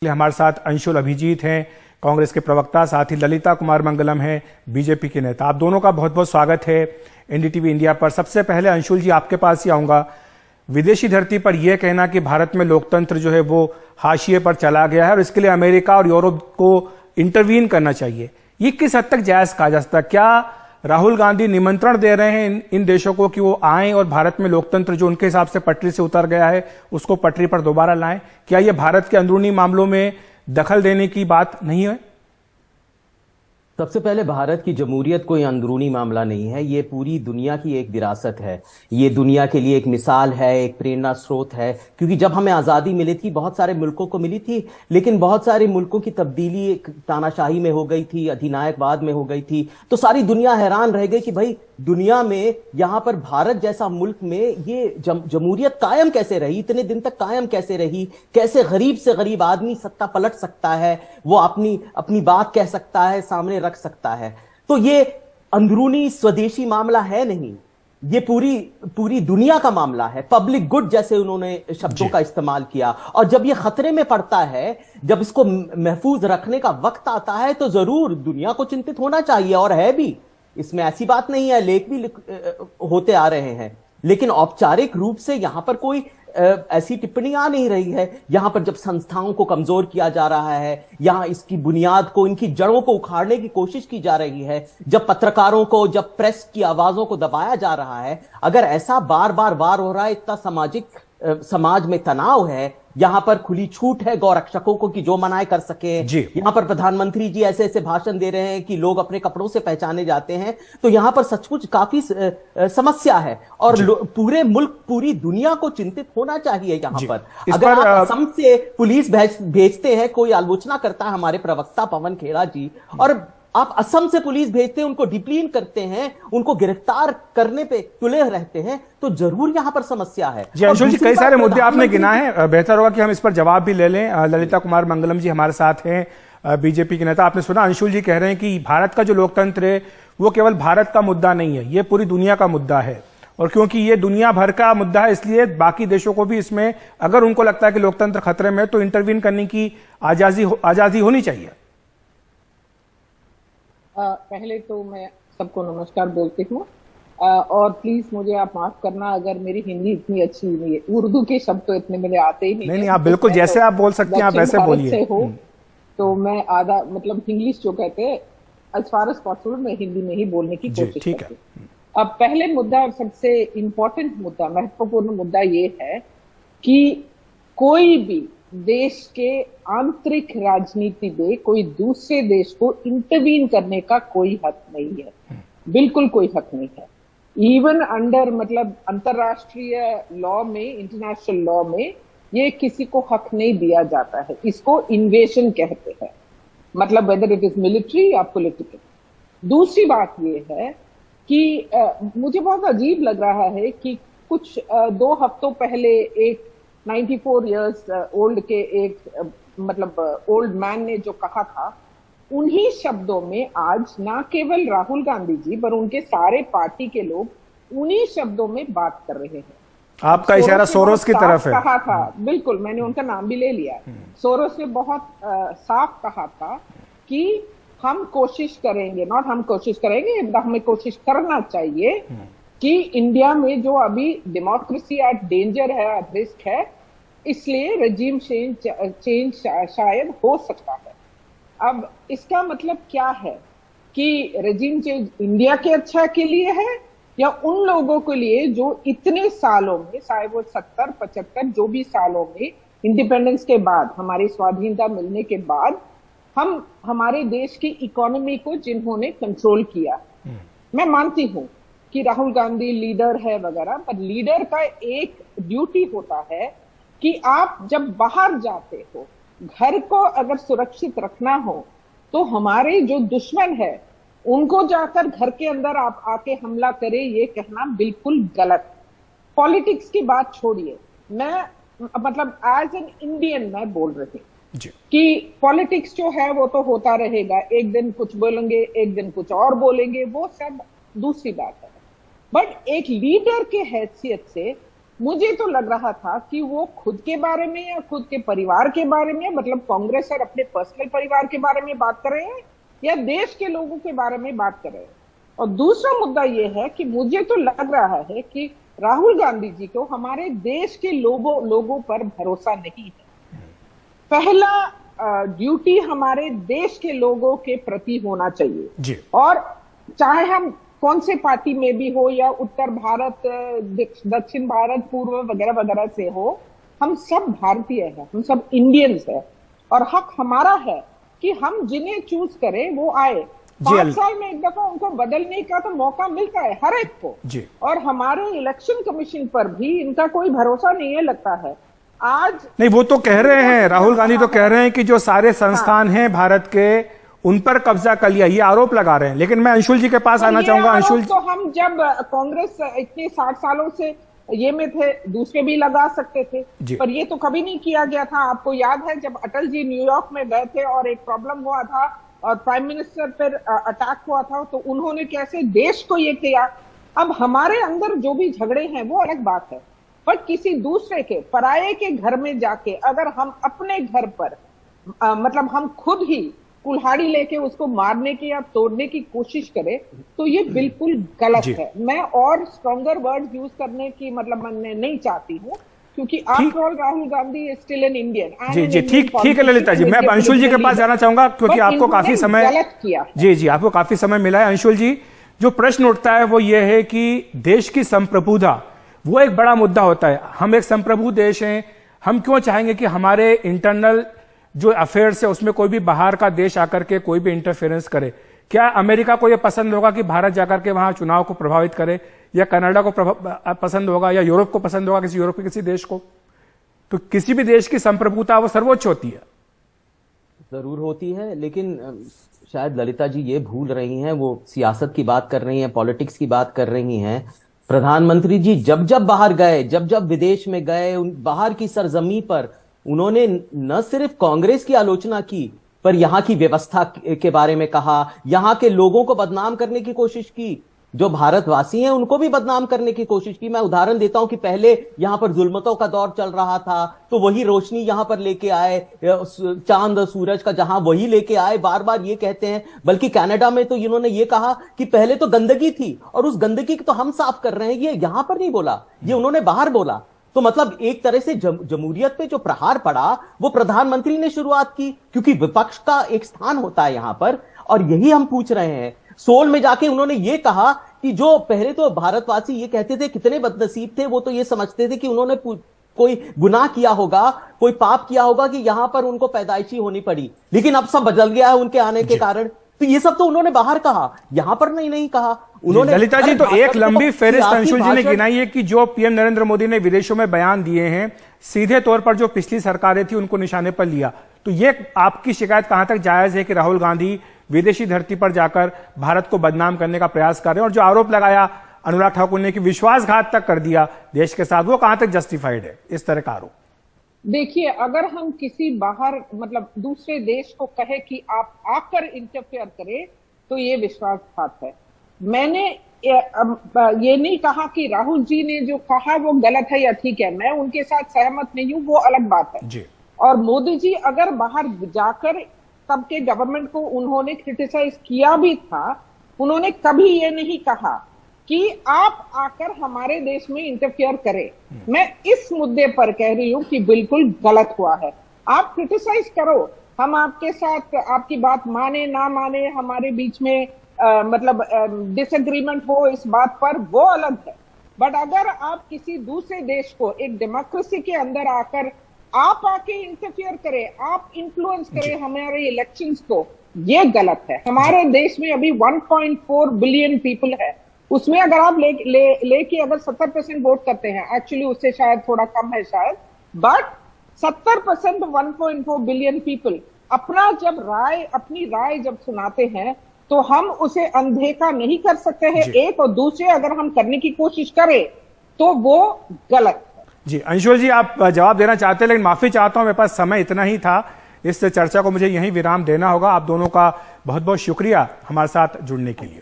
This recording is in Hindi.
हमारे साथ अंशुल अभिजीत हैं, कांग्रेस के प्रवक्ता, साथ ही ललिता कुमार मंगलम हैं, बीजेपी के नेता। आप दोनों का बहुत बहुत स्वागत है एनडीटीवी इंडिया पर। सबसे पहले अंशुल जी आपके पास ही आऊंगा। विदेशी धरती पर यह कहना कि भारत में लोकतंत्र जो है वो हाशिए पर चला गया है और इसके लिए अमेरिका और यूरोप को इंटरवीन करना चाहिए, ये किस हद तक जायज कहा जा सकता है? क्या राहुल गांधी निमंत्रण दे रहे हैं इन देशों को कि वो आएं और भारत में लोकतंत्र जो उनके हिसाब से पटरी से उतर गया है उसको पटरी पर दोबारा लाएं? क्या ये भारत के अंदरूनी मामलों में दखल देने की बात नहीं है? सबसे पहले भारत की जमहूरियत कोई अंदरूनी मामला नहीं है, ये पूरी दुनिया की एक विरासत है। ये दुनिया के लिए एक मिसाल है, एक प्रेरणा स्रोत है। क्योंकि जब हमें आज़ादी मिली थी, बहुत सारे मुल्कों को मिली थी, लेकिन बहुत सारे मुल्कों की तब्दीली एक तानाशाही में हो गई थी, अधिनायकवाद में हो गई थी। तो सारी दुनिया हैरान रह गई कि भाई दुनिया में यहाँ पर भारत जैसा मुल्क में ये जमहूरियत कायम कैसे रही, इतने दिन तक कायम कैसे रही, कैसे गरीब से गरीब आदमी सत्ता पलट सकता है, वो अपनी बात कह सकता है, सामने रख सकता है। तो ये अंदरूनी स्वदेशी मामला है नहीं, ये पूरी दुनिया का मामला है। पब्लिक गुड जैसे उन्होंने शब्दों का इस्तेमाल किया। और जब ये खतरे में पड़ता है, जब इसको महफूज रखने का वक्त आता है, तो जरूर दुनिया को चिंतित होना चाहिए, और है भी। इसमें ऐसी बात नहीं है, लेख भी होते आ रहे हैं, लेकिन औपचारिक रूप से यहां पर कोई ऐसी टिप्पणी आ नहीं रही है। यहां पर जब संस्थाओं को कमजोर किया जा रहा है, यहां इसकी बुनियाद को, इनकी जड़ों को उखाड़ने की कोशिश की जा रही है, जब पत्रकारों को, जब प्रेस की आवाजों को दबाया जा रहा है, अगर ऐसा बार बार हो रहा है, इतना समाज में तनाव है, यहां पर खुली छूट है गौरक्षकों को कि जो मनाए कर सके। यहां पर प्रधानमंत्री जी ऐसे ऐसे भाषण दे रहे हैं कि लोग अपने कपड़ों से पहचाने जाते हैं। तो यहां पर सचमुच काफी समस्या है, और पूरे मुल्क, पूरी दुनिया को चिंतित होना चाहिए यहां पर। अगर आप असम से पुलिस भेजते हैं, कोई आलोचना करता है हमारे प्रवक्ता पवन खेड़ा जी, और आप असम से पुलिस भेजते हैं, उनको डिप्लीन करते हैं, उनको गिरफ्तार करने पे तुले रहते हैं, तो जरूर यहां पर समस्या है। जी अंशुल जी, कई सारे मुद्दे आपने गिनाए हैं, बेहतर होगा कि हम इस पर जवाब भी ले लें। ललिता कुमार मंगलम जी हमारे साथ हैं, बीजेपी के नेता। आपने सुना अंशुल जी कह रहे हैं कि भारत का जो लोकतंत्र है वो केवल भारत का मुद्दा नहीं है, ये पूरी दुनिया का मुद्दा है, और क्योंकि ये दुनिया भर का मुद्दा है, इसलिए बाकी देशों को भी इसमें, अगर उनको लगता है कि लोकतंत्र खतरे में, तो इंटरवीन करने की आजादी होनी चाहिए। पहले तो मैं सबको नमस्कार बोलती हूँ, और प्लीज मुझे आप माफ करना अगर मेरी हिंदी इतनी अच्छी नहीं है, उर्दू के शब्द तो इतने मेरे आते ही नहीं। नहीं, आप बिल्कुल जैसे आप बोल सकते हैं आप वैसे बोलिए। तो मैं आधा मतलब इंग्लिश जो कहते हैं, एज फार एज पॉसिबल मैं हिंदी में ही बोलने की कोशिश करती हूँ। अब पहले मुद्दा, सबसे इम्पोर्टेंट मुद्दा, महत्वपूर्ण मुद्दा ये है कि कोई भी देश के आंतरिक राजनीति में कोई दूसरे देश को इंटरवीन करने का कोई हक नहीं है, बिल्कुल कोई हक नहीं है। इवन अंडर मतलब अंतरराष्ट्रीय लॉ में, इंटरनेशनल लॉ में, ये किसी को हक नहीं दिया जाता है। इसको इन्वेशन कहते हैं, मतलब वेदर इट इज मिलिट्री या पॉलिटिकल। दूसरी बात ये है कि मुझे बहुत अजीब लग रहा है कि कुछ 2 हफ्तों पहले एक 94 इयर्स ओल्ड के एक मतलब ओल्ड मैन ने जो कहा था, उन्हीं शब्दों में आज ना केवल राहुल गांधी जी पर उनके सारे पार्टी के लोग उन्हीं शब्दों में बात कर रहे हैं। आपका इशारा सोरोस की तरफ है। कहा था, बिल्कुल, मैंने उनका नाम भी ले लिया। सोरोस ने बहुत साफ कहा था कि हम कोशिश करेंगे, नॉट हम कोशिश करेंगे, हमें कोशिश करना चाहिए कि इंडिया में जो अभी डेमोक्रेसी एट डेंजर है, एट रिस्क है, इसलिए रजीम चेंज शायद हो सकता है। अब इसका मतलब क्या है कि रजीम चेंज इंडिया के अच्छा के लिए है या उन लोगों के लिए जो इतने सालों में, चाहे वो 70-75 जो भी सालों में, इंडिपेंडेंस के बाद, हमारी स्वाधीनता मिलने के बाद, हम हमारे देश की इकोनॉमी को जिन्होंने कंट्रोल किया। मैं मानती हूं कि राहुल गांधी लीडर है वगैरह, पर लीडर का एक ड्यूटी होता है कि आप जब बाहर जाते हो, घर को अगर सुरक्षित रखना हो, तो हमारे जो दुश्मन है उनको जाकर घर के अंदर आप आके हमला करें, ये कहना बिल्कुल गलत। पॉलिटिक्स की बात छोड़िए, मैं मतलब एज एन इंडियन मैं बोल रही हूँ कि पॉलिटिक्स जो है वो तो होता रहेगा, एक दिन कुछ बोलेंगे, एक दिन कुछ और बोलेंगे, वो सब दूसरी बात है। बट एक लीडर के हैसियत से मुझे तो लग रहा था कि वो खुद के बारे में या खुद के परिवार के बारे में, मतलब कांग्रेस और अपने पर्सनल परिवार के बारे में बात कर रहे हैं या देश के लोगों के बारे में बात कर रहे हैं। और दूसरा मुद्दा ये है कि मुझे तो लग रहा है कि राहुल गांधी जी को हमारे देश के लोगों पर भरोसा नहीं है। पहला ड्यूटी हमारे देश के लोगों के प्रति होना चाहिए जी। और चाहे हम कौन से पार्टी में भी हो या उत्तर भारत, दक्षिण भारत, पूर्व वगैरह वगैरह से हो, हम सब भारतीय हैं, हम सब इंडियंस हैं और हक हमारा है कि हम जिन्हें चूज करें वो आए। 5 साल में एक दफा उनको बदलने का तो मौका मिलता है हर एक को जी। और हमारे इलेक्शन कमीशन पर भी इनका कोई भरोसा नहीं है लगता है। आज नहीं, वो तो कह रहे हैं, राहुल गांधी तो कह रहे हैं कि जो सारे संस्थान हैं भारत के उन पर कब्जा कर लिया, ये आरोप लगा रहे हैं। लेकिन मैं अंशुल जी के पास आना चाहूंगा। अंशुल, तो हम जब कांग्रेस इतने 60 सालों से ये में थे, दूसरे भी लगा सकते थे, पर ये तो कभी नहीं किया गया था। आपको याद है जब अटल जी न्यूयॉर्क में गए थे और एक प्रॉब्लम हुआ था और प्राइम मिनिस्टर पर अटैक हुआ था, तो उन्होंने कैसे देश को ये किया। अब हमारे अंदर जो भी झगड़े हैं वो अलग बात है, पर किसी दूसरे के, पराये के घर में जाके अगर हम अपने घर पर मतलब हम खुद ही कुल्हाड़ी लेके उसको मारने की या तोड़ने की कोशिश करें तो ये बिल्कुल गलत है। मैं और स्ट्रॉन्गर वर्ड्स यूज करने की मतलब मैं नहीं चाहती हूँ, क्योंकि after all Rahul Gandhi is still an Indian. जी जी, ठीक है ललिता जी, मैं अंशुल जी के पास जाना चाहूंगा क्योंकि आपको काफी समय गलत किया। जी, आपको काफी समय मिला है। अंशुल जी, जो प्रश्न उठता है वो ये है कि देश की संप्रभुता वो एक बड़ा मुद्दा होता है। हम एक संप्रभु देश हैं, हम क्यों चाहेंगे कि हमारे इंटरनल जो अफेयर्स है उसमें कोई भी बाहर का देश आकर के कोई भी इंटरफेरेंस करे? क्या अमेरिका को यह पसंद होगा कि भारत जाकर के वहां चुनाव को प्रभावित करे, या कनाडा को पसंद होगा, या यूरोप को पसंद होगा, किसी यूरोप के किसी देश को? तो किसी भी देश की संप्रभुता वो सर्वोच्च होती है। जरूर होती है, लेकिन शायद ललिता जी ये भूल रही हैं, वो सियासत की बात कर रही हैं, पॉलिटिक्स की बात कर रही हैं। प्रधानमंत्री जी जब जब बाहर गए, जब जब विदेश में गए, बाहर की सरजमी पर उन्होंने न सिर्फ कांग्रेस की आलोचना की, पर यहां की व्यवस्था के बारे में कहा, यहां के लोगों को बदनाम करने की कोशिश की, जो भारतवासी हैं उनको भी बदनाम करने की कोशिश की। मैं उदाहरण देता हूं कि पहले यहां पर जुल्मतों का दौर चल रहा था, तो वही रोशनी यहां पर लेके आए, चांद सूरज का जहां वही लेके आए, बार बार ये कहते हैं। बल्कि कनाडा में तो इन्होंने ये कहा कि पहले तो गंदगी थी और उस गंदगी को तो हम साफ कर रहे हैं, ये यहां पर नहीं बोला, ये उन्होंने बाहर बोला। तो मतलब एक तरह से जमहूरियत पे जो प्रहार पड़ा वो प्रधानमंत्री ने शुरुआत की, क्योंकि विपक्ष का एक स्थान होता है यहां पर। और यही हम पूछ रहे हैं। सोल में जाके उन्होंने ये कहा कि जो पहले तो भारतवासी ये कहते थे कितने बदनसीब थे, वो तो ये समझते थे कि उन्होंने कोई गुनाह किया होगा, कोई पाप किया होगा कि यहां पर उनको पैदाइशी होनी पड़ी, लेकिन अब सब बदल गया है उनके आने के कारण। तो ये सब तो उन्होंने बाहर कहा, यहां पर नहीं कहा उन्होंने। ललिता जी, तो एक लंबी फेहरिस्त अंशुल जी ने गिनाई है कि जो पीएम नरेंद्र मोदी ने विदेशों में बयान दिए हैं, सीधे तौर पर जो पिछली सरकारें थी उनको निशाने पर लिया। तो ये आपकी शिकायत कहां तक जायज है कि राहुल गांधी विदेशी धरती पर जाकर भारत को बदनाम करने का प्रयास कर रहे हैं? और जो आरोप लगाया अनुराग ठाकुर ने कि विश्वासघात तक कर दिया देश के साथ, वो कहां तक जस्टिफाइड है इस तरह का आरोप? देखिए, अगर हम किसी बाहर मतलब दूसरे देश को कहे कि आप आकर इंटरफेयर करें तो ये विश्वासघात है। मैंने ये नहीं कहा कि राहुल जी ने जो कहा वो गलत है या ठीक है, मैं उनके साथ सहमत नहीं हूं, वो अलग बात है जी। और मोदी जी अगर बाहर जाकर तब के गवर्नमेंट को उन्होंने क्रिटिसाइज किया भी था, उन्होंने कभी ये नहीं कहा कि आप आकर हमारे देश में इंटरफेयर करें। मैं इस मुद्दे पर कह रही हूं कि बिल्कुल गलत हुआ है। आप क्रिटिसाइज करो, हम आपके साथ, आपकी बात माने ना माने, हमारे बीच में मतलब डिसएग्रीमेंट हो इस बात पर, वो अलग है। बट अगर आप किसी दूसरे देश को एक डेमोक्रेसी के अंदर आकर आप आके इंटरफियर करें, आप इन्फ्लुएंस करें हमारे इलेक्शंस को, ये गलत है। हमारे देश में अभी 1.4 बिलियन पीपल है, उसमें अगर आप लेके अगर 70% वोट करते हैं, एक्चुअली उससे शायद थोड़ा कम है शायद, बट 70% 1.4 बिलियन पीपल अपनी राय जब सुनाते हैं तो हम उसे अनदेखा नहीं कर सकते हैं, एक। और दूसरे, अगर हम करने की कोशिश करें तो वो गलत है। जी अंशुल जी, आप जवाब देना चाहते हैं, लेकिन माफी चाहता हूं, मेरे पास समय इतना ही था। इस चर्चा को मुझे यहीं विराम देना होगा। आप दोनों का बहुत बहुत शुक्रिया हमारे साथ जुड़ने के लिए।